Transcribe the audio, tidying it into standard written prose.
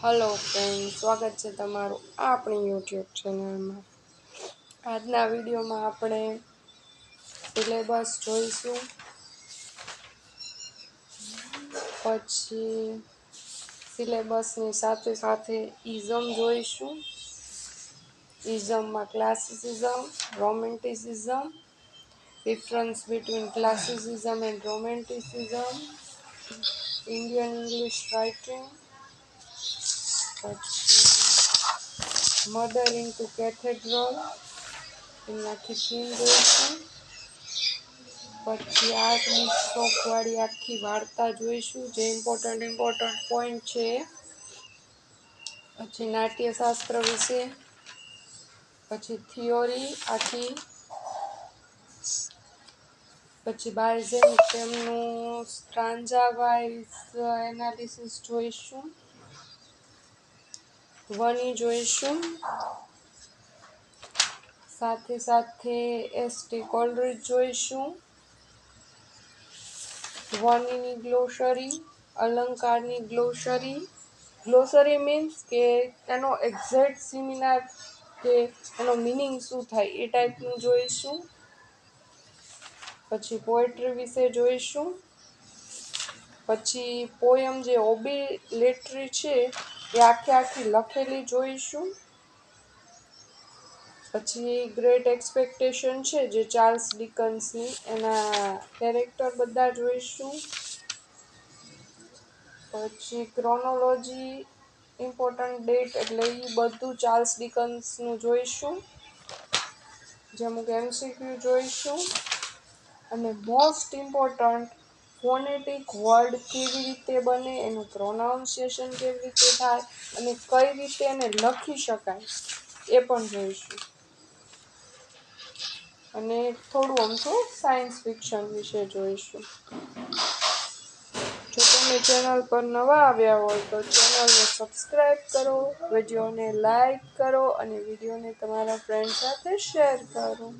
Hello friends, स्वागत है तमारू अपनी यूट्यूब चैनल में। आजना वीडियो में आपणे सिलेबस जोईशुं, पछी सिलेबसनी साथे साथे इज़म जोईशुं। इज़म में classicism, romanticism, difference between classicism and romanticism, Indian English writing, murder into cathedral એની આખી થીમ જોઈશું। પછી આર્ટ બિશોપવાળી આખી વાર્તા જોઈશું, જે ઇમ્પોર્ટન્ટ પોઈન્ટ છે। પછી નાટ્યશાસ્ત્ર વિશે, પછી થિયોરી આખી, પછી બાલ્ઝેક તેમનું સ્ટ્રાન્જા વાઇઝ એનાલિસિસ જોઈશું, ધ્વનિ જોઈશું, સાથે સાથે એસટી કોલરીજ જોઈશું, ધ્વનિની ગ્લોસરી, અલંકારની ગ્લોસરી। ગ્લોસરી મીન્સ કે એનો એક્ઝેક્ટ સિમિનાર કે એનો મિનિંગ શું થાય એ ટાઈપનું જોઈશું। પછી પોએટ્રી વિશે જોઈશું, પછી પોયમ જે ઓબિલેટરી છે એ આખી લખેલી જોઈશું। પછી ગ્રેટ એક્સપેક્ટેશન છે જે ચાર્લ્સ ડિકન્સની, એના કેરેક્ટર બધા જોઈશું। પછી ક્રોનોલોજી, ઇમ્પોર્ટન્ટ ડેટ એટલે એ બધું ચાર્લ્સ ડિકન્સનું જોઈશું, જે અમુક એમસીક્યુ જોઈશું। અને મોસ્ટ ઇમ્પોર્ટન્ટ ફોનેટિક વર્ડ કેવી રીતે બને, એનું પ્રોનાઉન્સિએશન કેવી રીતે થાય અને કઈ રીતે એને લખી શકાય એ પણ જોઈશું। અને થોડું અમથું સાયન્સ ફિક્શન વિશે જોઈશું। જો તમે ચેનલ પર નવા આવ્યા હોય તો ચેનલને સબસ્ક્રાઈબ કરો, વિડીયોને લાઈક કરો અને વિડીયોને તમારા ફ્રેન્ડ સાથે શેર કરો।